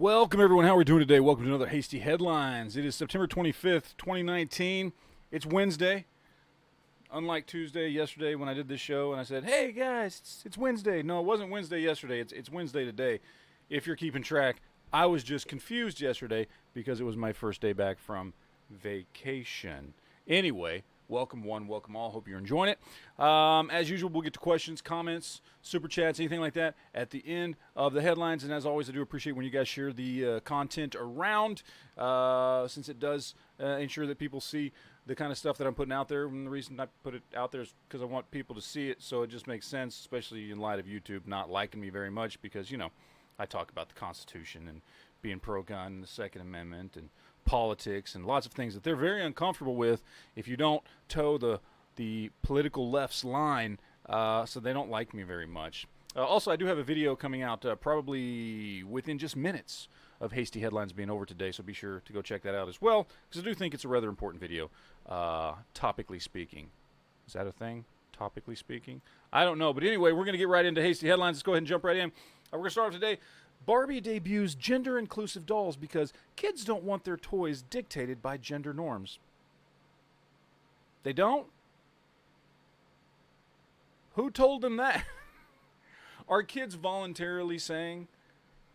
Welcome, everyone. How are we doing today? Welcome to another Hasty Headlines. It is September 25th, 2019. It's Wednesday. Unlike Tuesday, yesterday, when I did this show and I said, hey, guys, it's Wednesday. No, it wasn't Wednesday yesterday. It's Wednesday today. If you're keeping track, I was just confused yesterday because it was my first day back from vacation. Anyway, welcome one, welcome all. Hope you're enjoying it. As usual, we'll get to questions, comments, super chats, anything like that at the end of the headlines. And as always, I do appreciate when you guys share the content around, since it does ensure that people see the kind of stuff that I'm putting out there. And the reason I put it out there is because I want people to see it, so it just makes sense, especially in light of YouTube not liking me very much because, you know, I talk about the Constitution and being pro-gun and the Second Amendment and politics and lots of things that they're very uncomfortable with if you don't toe the political left's line, so they don't like me very much. Also, I do have a video coming out probably within just minutes of Hasty Headlines being over today, so be sure to go check that out as well, because I do think it's a rather important video, topically speaking. Is that a thing? Topically speaking? I don't know, but anyway, we're going to get right into Hasty Headlines. Let's go ahead and jump right in. We're going to start off today. Barbie debuts gender-inclusive dolls because kids don't want their toys dictated by gender norms. They don't? Who told them that? Are kids voluntarily saying...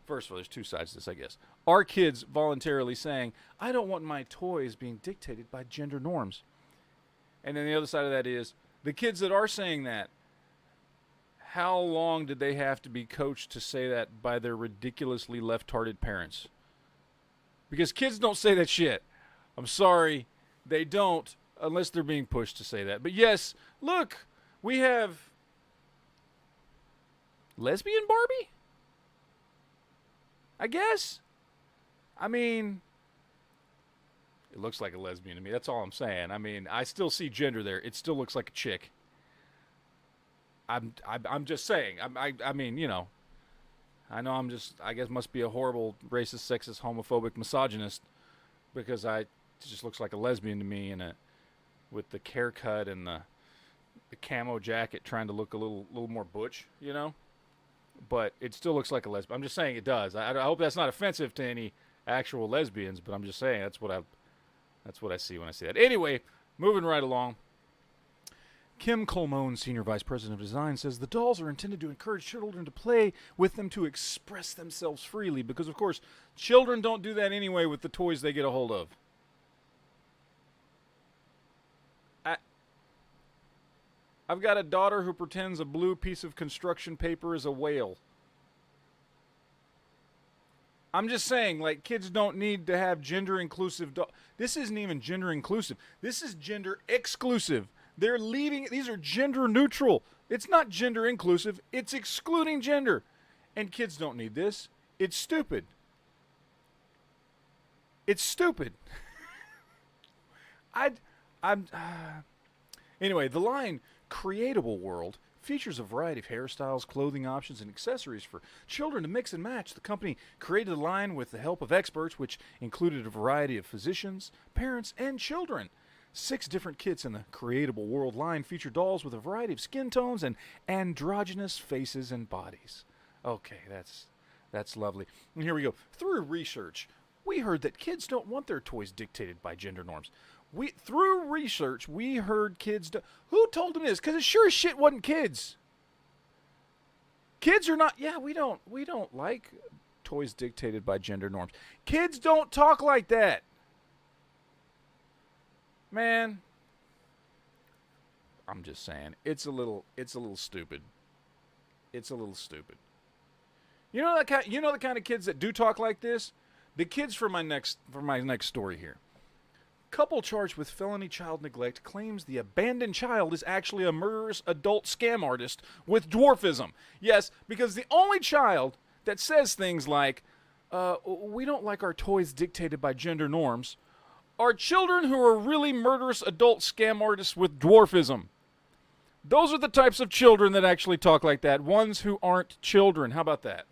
First of all, there's two sides to this, I guess. Are kids voluntarily saying, I don't want my toys being dictated by gender norms? And then the other side of that is, the kids that are saying that, how long did they have to be coached to say that by their ridiculously left-hearted parents? Because kids don't say that shit. I'm sorry, they don't, unless they're being pushed to say that. But yes, look, we have lesbian Barbie? I guess. I mean, it looks like a lesbian to me. That's all I'm saying. I mean, I still see gender there. It still looks like a chick. I'm just saying. I mean, you know, I know I guess must be a horrible racist, sexist, homophobic misogynist because it just looks like a lesbian to me with the haircut and the camo jacket trying to look a little more butch, you know? But it still looks like a lesbian. I'm just saying it does. I hope that's not offensive to any actual lesbians, but I'm just saying that's what I see when I see that. Anyway, moving right along. Kim Colmone, Senior Vice President of Design, says the dolls are intended to encourage children to play with them to express themselves freely because, of course, children don't do that anyway with the toys they get a hold of. I've got a daughter who pretends a blue piece of construction paper is a whale. I'm just saying, like, kids don't need to have gender-inclusive dolls. This isn't even gender-inclusive. This is gender-exclusive. They're leaving. These are gender-neutral. It's not gender-inclusive. It's excluding gender. And kids don't need this. It's stupid. It's stupid. Anyway, the line Creatable World features a variety of hairstyles, clothing options, and accessories for children to mix and match. The company created the line with the help of experts, which included a variety of physicians, parents, and children. 6 different kits in the Creatable World line feature dolls with a variety of skin tones and androgynous faces and bodies. Okay, that's lovely. And here we go. Through research, we heard that kids don't want their toys dictated by gender norms. Through research, we heard kids... Who told them this? Because it sure as shit wasn't kids. Kids are not... Yeah, we don't like toys dictated by gender norms. Kids don't talk like that. Man, I'm just saying, it's a little stupid. It's a little stupid. You know the kind of kids that do talk like this? The kids for my next story here. Couple charged with felony child neglect claims the abandoned child is actually a murderous adult scam artist with dwarfism. Yes, because the only child that says things like, we don't like our toys dictated by gender norms, are children who are really murderous adult scam artists with dwarfism. Those are the types of children that actually talk like that, ones who aren't children. How about that?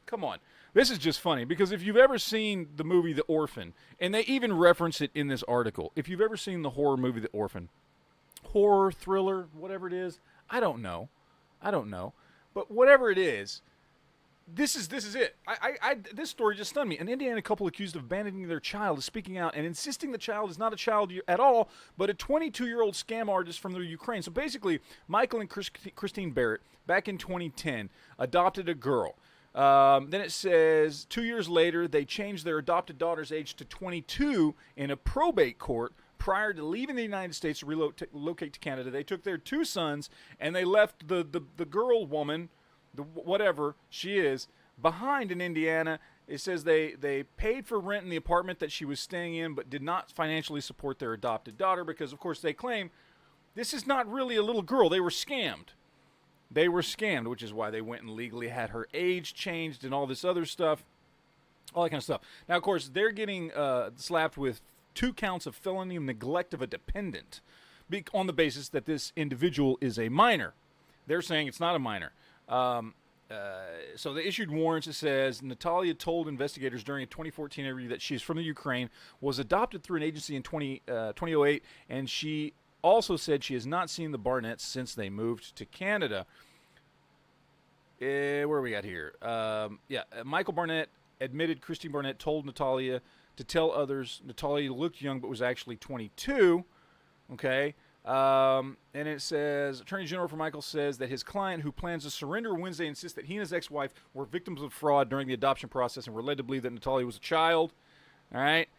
Come on. This is just funny, because if you've ever seen the movie The Orphan, and they even reference it in this article, if you've ever seen the horror movie The Orphan, horror, thriller, whatever it is, I don't know. But whatever it is, This is it. This story just stunned me. An Indiana couple accused of abandoning their child is speaking out and insisting the child is not a child at all, but a 22-year-old scam artist from the Ukraine. So basically, Michael and Christine Barrett, back in 2010, adopted a girl. Then it says 2 years later, they changed their adopted daughter's age to 22 in a probate court. Prior to leaving the United States to relocate to Canada, they took their 2 sons and they left the girl woman, whatever she is, behind in Indiana. It says they paid for rent in the apartment that she was staying in, but did not financially support their adopted daughter because, of course, they claim this is not really a little girl. They were scammed. They were scammed, which is why they went and legally had her age changed and all this other stuff, all that kind of stuff. Now, of course, they're getting slapped with 2 counts of felony neglect of a dependent on the basis that this individual is a minor. They're saying it's not a minor. So they issued warrants. It says Natalia told investigators during a 2014 interview that she's from the Ukraine, was adopted through an agency in 2008, and she also said she has not seen the Barnetts since they moved to Canada. Where we got here? Michael Barnett admitted Christine Barnett told Natalia to tell others Natalia looked young but was actually 22. Okay. And it says, Attorney General for Michael says that his client, who plans to surrender Wednesday, insists that he and his ex-wife were victims of fraud during the adoption process and were led to believe that Natalia was a child. All right.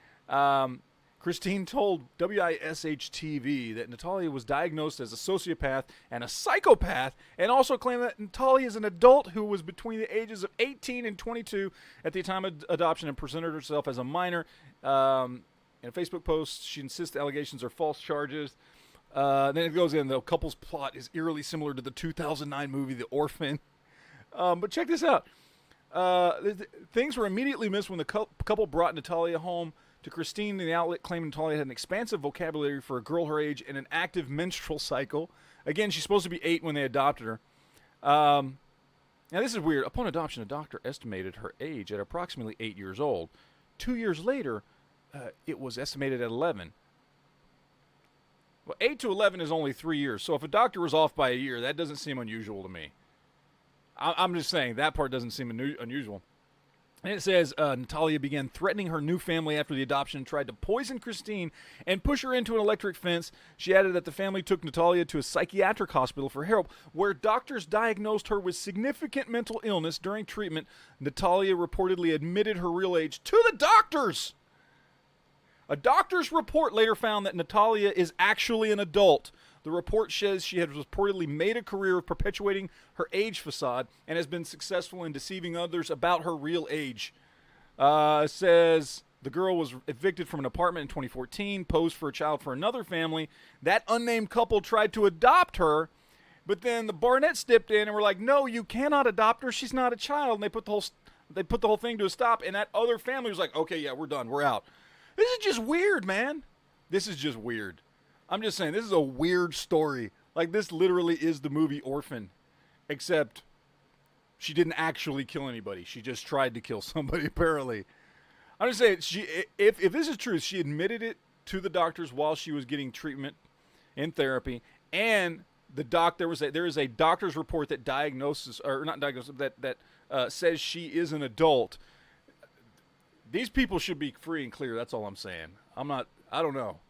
Christine told WISH-TV that Natalia was diagnosed as a sociopath and a psychopath, and also claimed that Natalia is an adult who was between the ages of 18 and 22 at the time of adoption and presented herself as a minor. In a Facebook post, she insists the allegations are false charges. Then it goes in, the couple's plot is eerily similar to the 2009 movie The Orphan. But check this out. Things were immediately missed when the couple brought Natalia home to Christine. The outlet claimed Natalia had an expansive vocabulary for a girl her age and an active menstrual cycle. Again, she's supposed to be 8 when they adopted her. Now, this is weird. Upon adoption, a doctor estimated her age at approximately 8 years old. 2 years later, it was estimated at 11. Well, 8 to 11 is only 3 years. So if a doctor was off by a year, that doesn't seem unusual to me. I'm just saying that part doesn't seem unusual. And it says Natalia began threatening her new family after the adoption and tried to poison Christine and push her into an electric fence. She added that the family took Natalia to a psychiatric hospital for help, where doctors diagnosed her with significant mental illness. During treatment, Natalia reportedly admitted her real age to the doctors. A doctor's report later found that Natalia is actually an adult. The report says she has reportedly made a career of perpetuating her age facade and has been successful in deceiving others about her real age. It says the girl was evicted from an apartment in 2014, posed for a child for another family. That unnamed couple tried to adopt her, but then the Barnett stepped in and were like, no, you cannot adopt her. She's not a child. And they put the whole thing to a stop, and that other family was like, okay, yeah, we're done. We're out. This is just weird, man. This is just weird. I'm just saying, this is a weird story. Like, this literally is the movie Orphan, except she didn't actually kill anybody. She just tried to kill somebody, apparently. I'm just saying, if this is true, she admitted it to the doctors while she was getting treatment in therapy, and there is a doctor's report that says she is an adult. These people should be free and clear. That's all I'm saying. I don't know.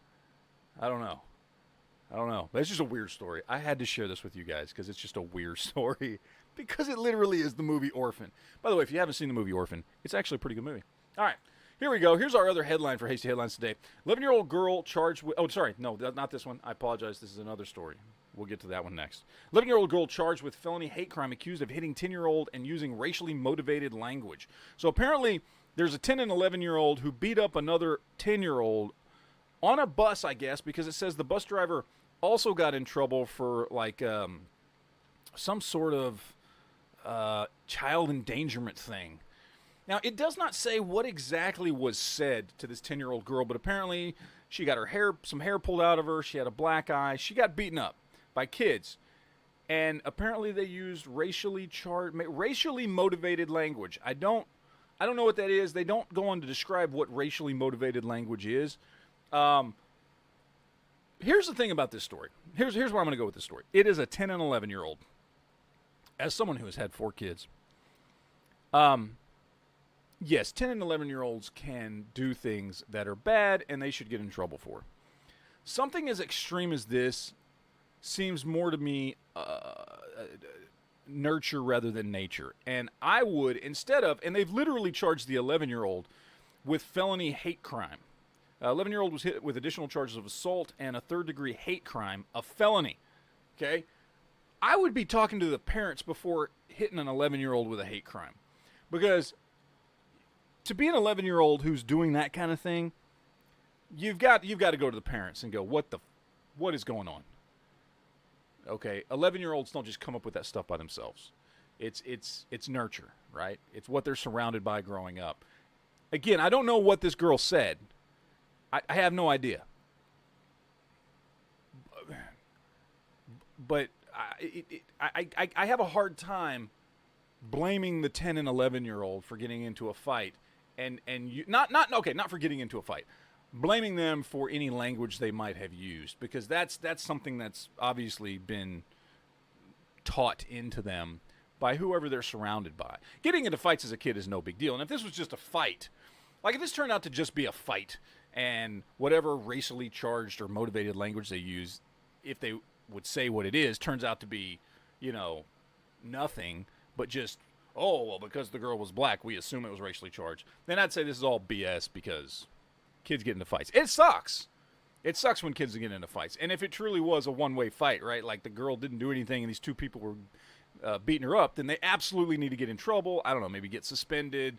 But it's just a weird story. I had to share this with you guys because it's just a weird story. Because it literally is the movie Orphan. By the way, if you haven't seen the movie Orphan, it's actually a pretty good movie. All right. Here we go. Here's our other headline for Hasty Headlines today. 11-year-old girl charged with... Oh, sorry. No, not this one. I apologize. This is another story. We'll get to that one next. 11-year-old girl charged with felony hate crime accused of hitting 10-year-old and using racially motivated language. So apparently there's a 10 and 11-year-old who beat up another 10-year-old on a bus, I guess, because it says the bus driver also got in trouble for, like, some sort of child endangerment thing. Now, it does not say what exactly was said to this 10-year-old girl, but apparently she got some hair pulled out of her. She had a black eye. She got beaten up by kids. And apparently they used racially motivated language. I don't know what that is. They don't go on to describe what racially motivated language is. Here's the thing about this story. Here's where I'm going to go with this story. It is a 10 and 11-year-old. As someone who has had 4 kids, Yes, 10 and 11-year-olds can do things that are bad and they should get in trouble for. Something as extreme as this seems more to me nurture rather than nature. And I would, instead of, and they've literally charged the 11-year-old with felony hate crime. 11-year-old was hit with additional charges of assault and a third-degree hate crime, a felony. Okay? I would be talking to the parents before hitting an 11-year-old with a hate crime. Because to be an 11-year-old who's doing that kind of thing, you've got to go to the parents and go, what is going on? Okay, 11-year-olds don't just come up with that stuff by themselves. It's nurture, right? It's what they're surrounded by growing up. Again, I don't know what this girl said. I have no idea. But I have a hard time blaming the 10 and 11-year-old for getting into a fight, and you not for getting into a fight, blaming them for any language they might have used, because that's something that's obviously been taught into them by whoever they're surrounded by. Getting into fights as a kid is no big deal, and if this was just a fight, like if this turned out to just be a fight, and whatever racially charged or motivated language they use, if they would say what it is, turns out to be, nothing, but just, oh, well, because the girl was black, we assume it was racially charged, then I'd say this is all BS, because kids get into fights. It sucks. It sucks when kids get into fights. And if it truly was a one-way fight, right, like the girl didn't do anything and these two people were beating her up, then they absolutely need to get in trouble. I don't know, maybe get suspended.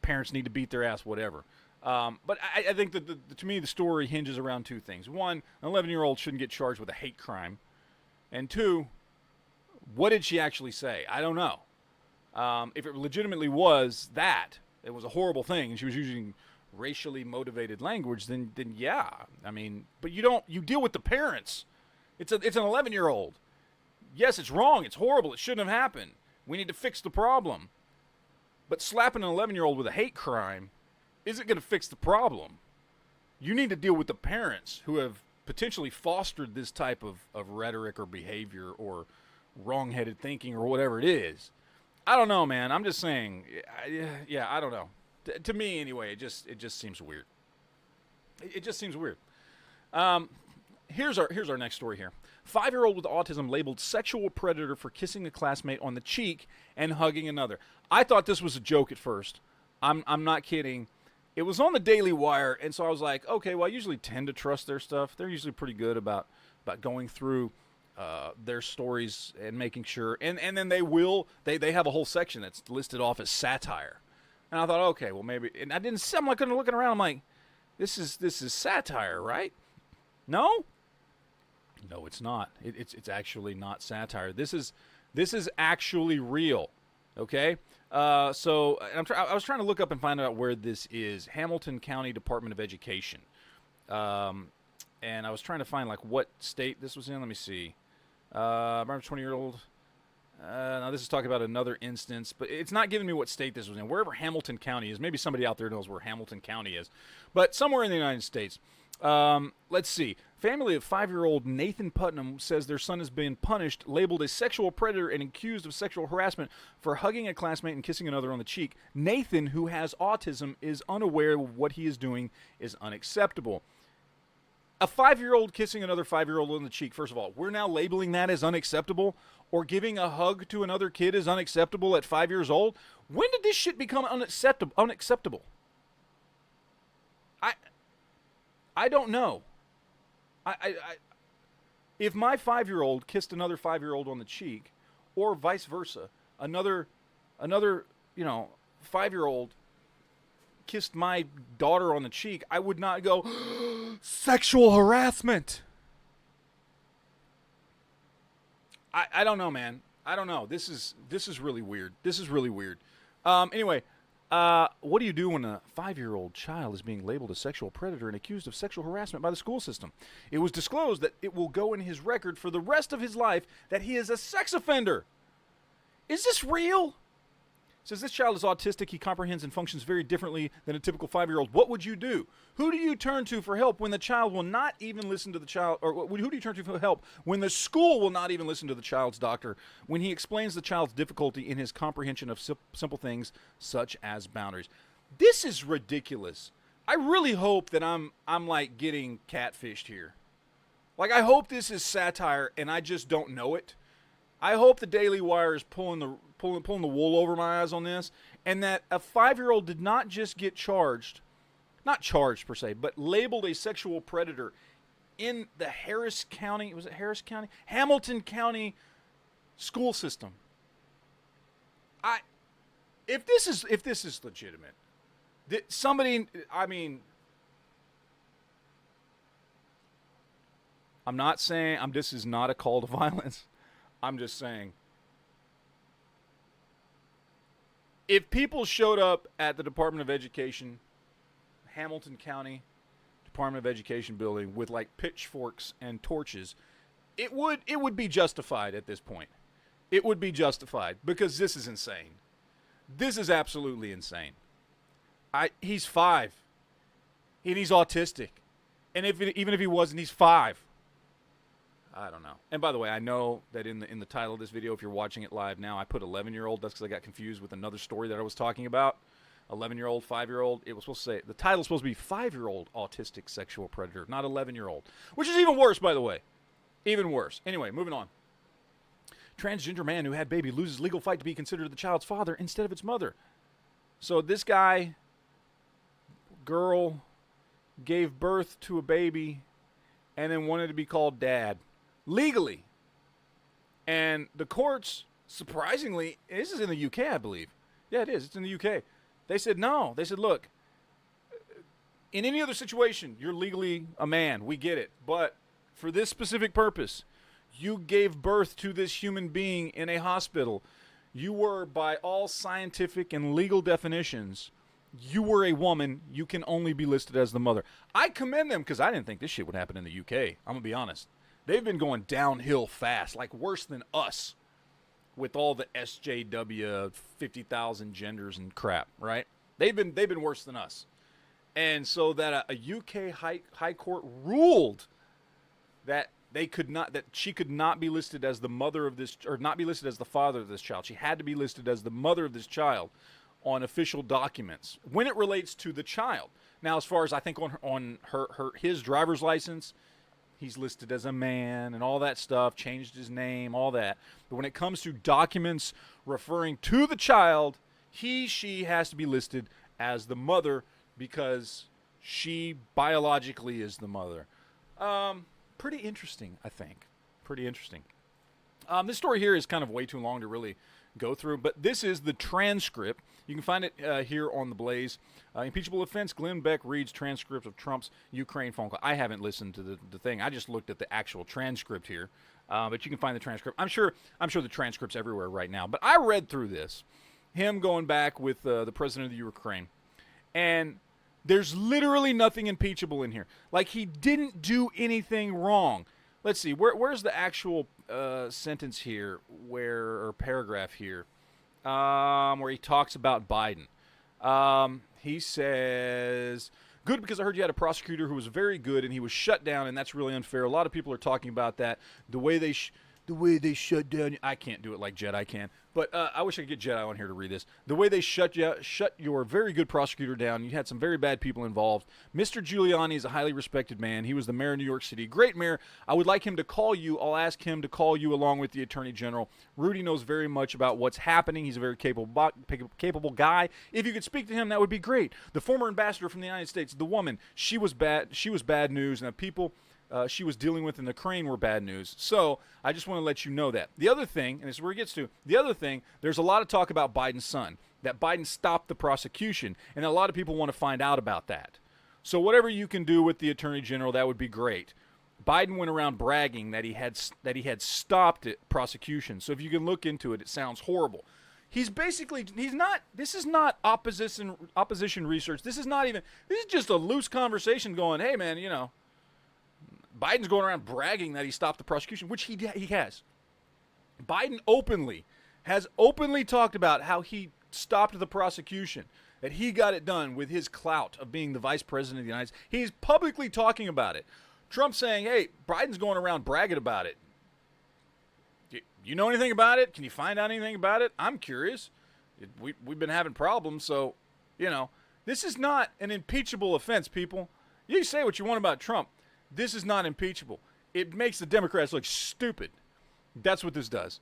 Parents need to beat their ass, whatever. But I think that to me the story hinges around two things. One, an 11-year-old shouldn't get charged with a hate crime. And two, what did she actually say? I don't know. If it legitimately was that, it was a horrible thing, and she was using racially motivated language, then yeah. I mean, but you deal with the parents. It's an 11-year-old. Yes, it's wrong. It's horrible. It shouldn't have happened. We need to fix the problem. But slapping an 11-year-old with a hate crime isn't going to fix the problem. You need to deal with the parents who have potentially fostered this type of rhetoric or behavior or wrong-headed thinking or whatever it is. I don't know, man. I'm just saying. Yeah, I don't know. To me, anyway, it just seems weird. It just seems weird. Here's our next story here. 5-year-old with autism labeled sexual predator for kissing a classmate on the cheek and hugging another. I thought this was a joke at first. I'm not kidding. It was on the Daily Wire, and so I was like, okay, well, I usually tend to trust their stuff. They're usually pretty good about going through their stories and making sure. And then they have a whole section that's listed off as satire. And I thought, okay, well, maybe. And I'm like looking around. I'm like, this is satire, right? No, it's not. It's actually not satire. This is actually real. Okay. So I was trying to look up and find out where this is. Hamilton County Department of Education. And I was trying to find like what state this was in. Let me see. Remember 20-year-old. Now this is talking about another instance, but it's not giving me what state this was in. Wherever Hamilton County is, maybe somebody out there knows where Hamilton County is, but somewhere in the United States. Let's see. Family of 5-year-old Nathan Putnam says their son has been punished, labeled a sexual predator, and accused of sexual harassment for hugging a classmate and kissing another on the cheek. Nathan, who has autism, is unaware of what he is doing is unacceptable. A 5-year-old kissing another 5-year-old on the cheek, first of all, we're now labeling that as unacceptable, or giving a hug to another kid is unacceptable at 5 years old? When did this shit become unacceptable? I don't know. If my 5-year-old kissed another 5-year-old on the cheek, or vice versa, another 5-year-old kissed my daughter on the cheek, I would not go, sexual harassment. I don't know, man. I don't know. This is really weird. Anyway, what do you do when a 5-year-old child is being labeled a sexual predator and accused of sexual harassment by the school system? It was disclosed that it will go in his record for the rest of his life that he is a sex offender. Is this real? says this child is autistic. He comprehends and functions very differently than a typical 5-year-old. What would you do? Who do you turn to for help when the child will not even listen to the child, or who do you turn to for help when the school will not even listen to the child's doctor when he explains the child's difficulty in his comprehension of simple things such as boundaries? This is ridiculous. I really hope that I'm like getting catfished here. Like, I hope this is satire and I just don't know it. I hope the Daily Wire is pulling the wool over my eyes on this, and that a 5-year-old did not just get charged, not charged per se, but labeled a sexual predator in the Harris County, was it Harris County? Hamilton County school system. If this is legitimate, I'm not saying this is not a call to violence. I'm just saying, if people showed up at the Department of Education, Hamilton County Department of Education building with like pitchforks and torches, it would be justified at this point. It would be justified because this is insane. This is absolutely insane. He's 5, and he's autistic, and even if he wasn't, he's 5. I don't know. And by the way, I know that in the title of this video, if you're watching it live now, I put 11-year-old. That's because I got confused with another story that I was talking about. 11-year-old, 5-year-old. It was supposed to say, the title is supposed to be 5-year-old autistic sexual predator, not 11-year-old. Which is even worse, by the way. Even worse. Anyway, moving on. Transgender man who had baby loses legal fight to be considered the child's father instead of its mother. So this girl, gave birth to a baby and then wanted to be called dad. Legally. And the courts, surprisingly, this is in the UK, I believe. Yeah, it is. It's in the UK. They said no. They said, look, in any other situation, you're legally a man. We get it. But for this specific purpose, you gave birth to this human being in a hospital. You were, by all scientific and legal definitions, you were a woman. You can only be listed as the mother. I commend them because I didn't think this shit would happen in the UK. I'm going to be honest. They've been going downhill fast, like worse than us, with all the SJW, 50,000 genders and crap, right? They've been worse than us. And so that a UK high court ruled that she could not be listed as the mother of this, or not be listed as the father of this child. She had to be listed as the mother of this child on official documents when it relates to the child. Now, as far as I think on his driver's license, he's listed as a man and all that stuff, changed his name, all that. But when it comes to documents referring to the child, she has to be listed as the mother because she biologically is the mother. Pretty interesting, I think. Pretty interesting. This story here is kind of way too long to really go through, but this is the transcript. You can find it here on the Blaze. Impeachable offense, Glenn Beck reads transcript of Trump's Ukraine phone call. I haven't listened to the thing. I just looked at the actual transcript here, but you can find the transcript. I'm sure the transcript's everywhere right now, but I read through this, him going back with the president of the Ukraine, and there's literally nothing impeachable in here. Like, he didn't do anything wrong. Let's see, where's the actual sentence here, or paragraph here, where he talks about Biden. He says, good, because I heard you had a prosecutor who was very good and he was shut down, and that's really unfair. A lot of people are talking about that. The way they shut down, I can't do it like Jedi can, but I wish I could get Jedi on here to read this. The way they shut your very good prosecutor down, you had some very bad people involved. Mr. Giuliani is a highly respected man. He was the mayor of New York City. Great mayor. I would like him to call you. I'll ask him to call you along with the attorney general. Rudy knows very much about what's happening. He's a very capable guy. If you could speak to him, that would be great. The former ambassador from the United States, the woman, she was bad news, and the people she was dealing with in Ukraine were bad news. So I just want to let you know that. The other thing, and this is where it gets to, there's a lot of talk about Biden's son, that Biden stopped the prosecution, and a lot of people want to find out about that. So whatever you can do with the attorney general, that would be great. Biden went around bragging that he had stopped prosecution. So if you can look into it, it sounds horrible. This is not opposition research. This is just a loose conversation going, hey man, Biden's going around bragging that he stopped the prosecution, which he has. Biden has openly talked about how he stopped the prosecution, that he got it done with his clout of being the vice president of the United States. He's publicly talking about it. Trump saying, hey, Biden's going around bragging about it. You know anything about it? Can you find out anything about it? I'm curious. We've been having problems, so, you know. This is not an impeachable offense, people. You say what you want about Trump. This is not impeachable. It makes the Democrats look stupid. That's what this does.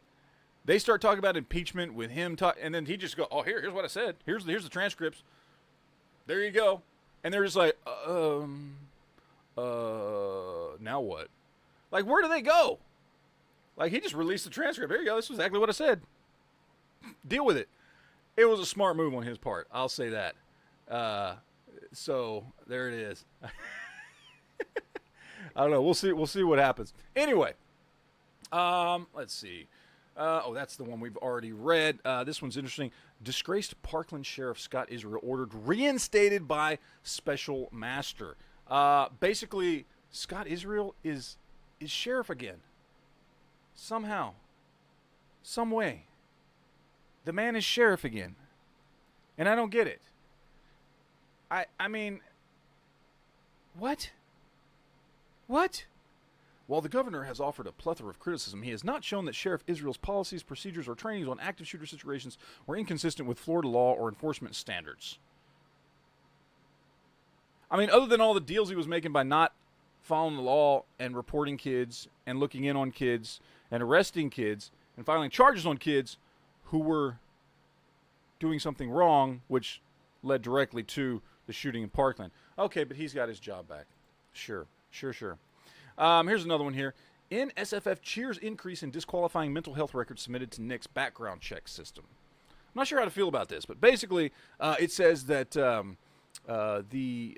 They start talking about impeachment with him, and then he just go, oh, here's what I said. Here's the transcripts. There you go. And they're just like, now what? Like, where do they go? Like, he just released the transcript. Here you go. This was exactly what I said. Deal with it. It was a smart move on his part. I'll say that. So there it is. I don't know. We'll see. We'll see what happens. Anyway, let's see. That's the one we've already read. This one's interesting. Disgraced Parkland Sheriff Scott Israel ordered reinstated by special master. Basically, Scott Israel is sheriff again. Somehow, some way, the man is sheriff again, and I don't get it. I mean, what? What? While the governor has offered a plethora of criticism, he has not shown that Sheriff Israel's policies, procedures, or trainings on active shooter situations were inconsistent with Florida law or enforcement standards. I mean, other than all the deals he was making by not following the law and reporting kids and looking in on kids and arresting kids and filing charges on kids who were doing something wrong, which led directly to the shooting in Parkland. Okay, but he's got his job back. Sure. Here's another one here. NSFF cheers increase in disqualifying mental health records submitted to NIC's background check system. I'm not sure how to feel about this, but basically it says that the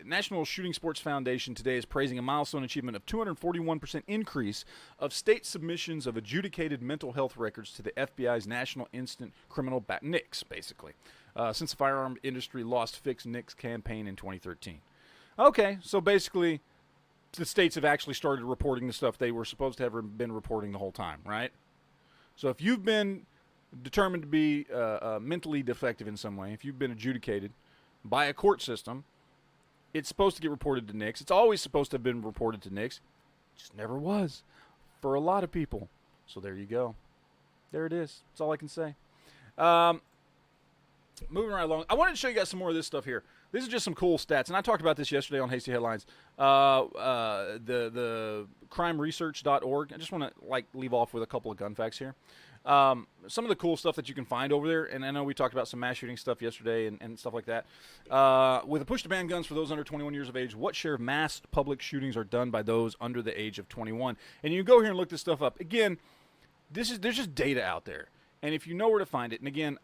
National Shooting Sports Foundation today is praising a milestone achievement of 241% increase of state submissions of adjudicated mental health records to the FBI's National Instant Criminal NICS, basically, since the firearm industry lost Fix NICS campaign in 2013. Okay, so basically the states have actually started reporting the stuff they were supposed to have been reporting the whole time, right? So if you've been determined to be mentally defective in some way, if you've been adjudicated by a court system, it's supposed to get reported to NICS. It's always supposed to have been reported to NICS. Just never was for a lot of people. So there you go. There it is. That's all I can say. Moving right along. I wanted to show you guys some more of this stuff here. This is just some cool stats, and I talked about this yesterday on Hasty Headlines. The crimeresearch.org. I just want to leave off with a couple of gun facts here. Some of the cool stuff that you can find over there, and I know we talked about some mass shooting stuff yesterday and stuff like that. With a push to ban guns for those under 21 years of age, what share of mass public shootings are done by those under the age of 21? And you can go here and look this stuff up. Again, there's just data out there. And if you know where to find it, and again,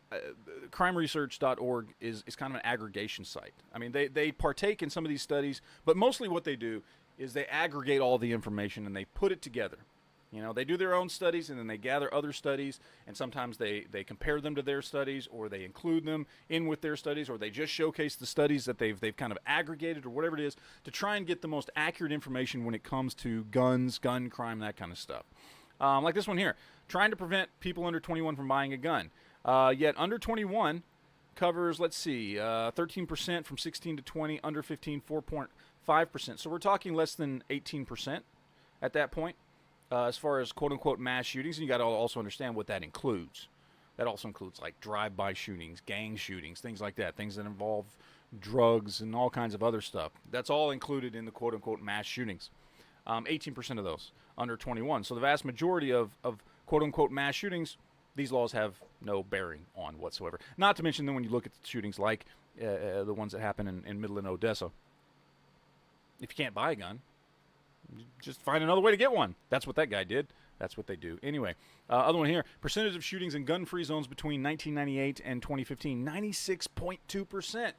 crimeresearch.org is kind of an aggregation site. I mean, they partake in some of these studies, but mostly what they do is they aggregate all the information and they put it together. You know, they do their own studies and then they gather other studies, and sometimes they compare them to their studies, or they include them in with their studies, or they just showcase the studies that they've kind of aggregated or whatever it is to try and get the most accurate information when it comes to guns, gun crime, that kind of stuff. Like this one here, trying to prevent people under 21 from buying a gun. Yet under 21 covers, let's see, 13% from 16 to 20, under 15, 4.5%. So we're talking less than 18% at that point as far as quote-unquote mass shootings. And you got to also understand what that includes. That also includes like drive-by shootings, gang shootings, things like that, things that involve drugs and all kinds of other stuff. That's all included in the quote-unquote mass shootings. 18% of those under 21. So the vast majority of quote-unquote mass shootings, these laws have no bearing on whatsoever. Not to mention then when you look at the shootings like the ones that happen in Midland, Odessa, if you can't buy a gun, just find another way to get one. That's what that guy did. That's what they do. Anyway, other one here, percentage of shootings in gun-free zones between 1998 and 2015, 96.2%.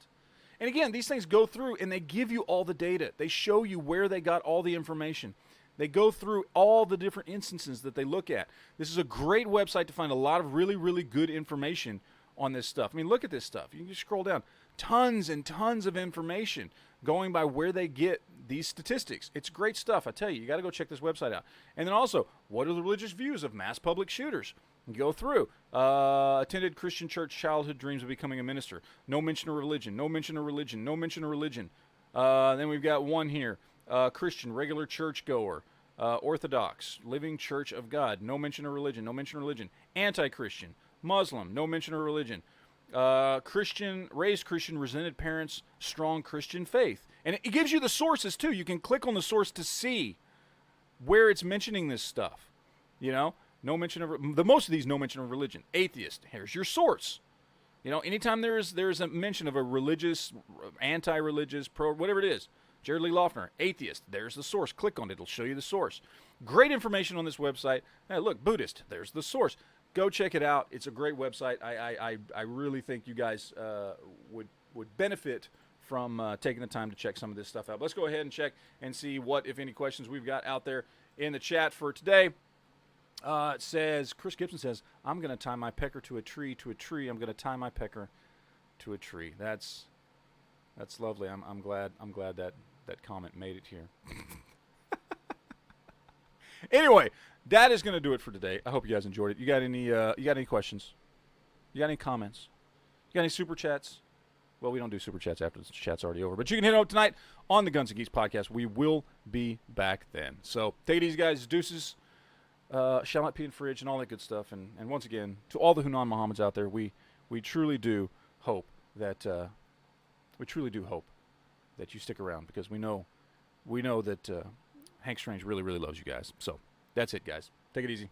And again, these things go through and they give you all the data. They show you where they got all the information. They go through all the different instances that they look at. This is a great website to find a lot of really, really good information on this stuff. I mean, look at this stuff. You can just scroll down. Tons and tons of information going by where they get these statistics. It's great stuff. I tell you, you got to go check this website out. And then also, what are the religious views of mass public shooters? Go through. Attended Christian church, childhood dreams of becoming a minister. No mention of religion. No mention of religion. No mention of religion. Then we've got one here. Christian, regular churchgoer. Orthodox, living church of God. No mention of religion. No mention of religion. Anti-Christian. Muslim. No mention of religion. Christian, raised Christian, resented parents, strong Christian faith. And it gives you the sources, too. You can click on the source to see where it's mentioning this stuff. You know, no mention of, the most of these no mention of religion. Atheist, here's your source. You know, anytime there's a mention of a religious, anti-religious, pro, whatever it is, Jared Lee Loeffner, atheist, there's the source. Click on it, it'll show you the source. Great information on this website. Hey, look, Buddhist, there's the source. Go check it out. It's a great website. I really think you guys would benefit from taking the time to check some of this stuff out. Let's go ahead and check and see what, if any, questions we've got out there in the chat for today. It says, Chris Gibson says, I'm going to tie my pecker to a tree, I'm going to tie my pecker to a tree. That's lovely. I'm glad that comment made it here. Anyway, that is going to do it for today. I hope you guys enjoyed it. You got any questions? You got any comments? You got any super chats? Well, we don't do super chats after the chat's already over, but you can hit it up tonight on the Guns and Geeks podcast. We will be back then. So take it easy, guys. Deuces. Shall not pee in fridge and all that good stuff. And once again, to all the Hunan Mohammeds out there, we truly do hope that you stick around, because we know that Hank Strange really, really loves you guys. So that's it, guys. Take it easy.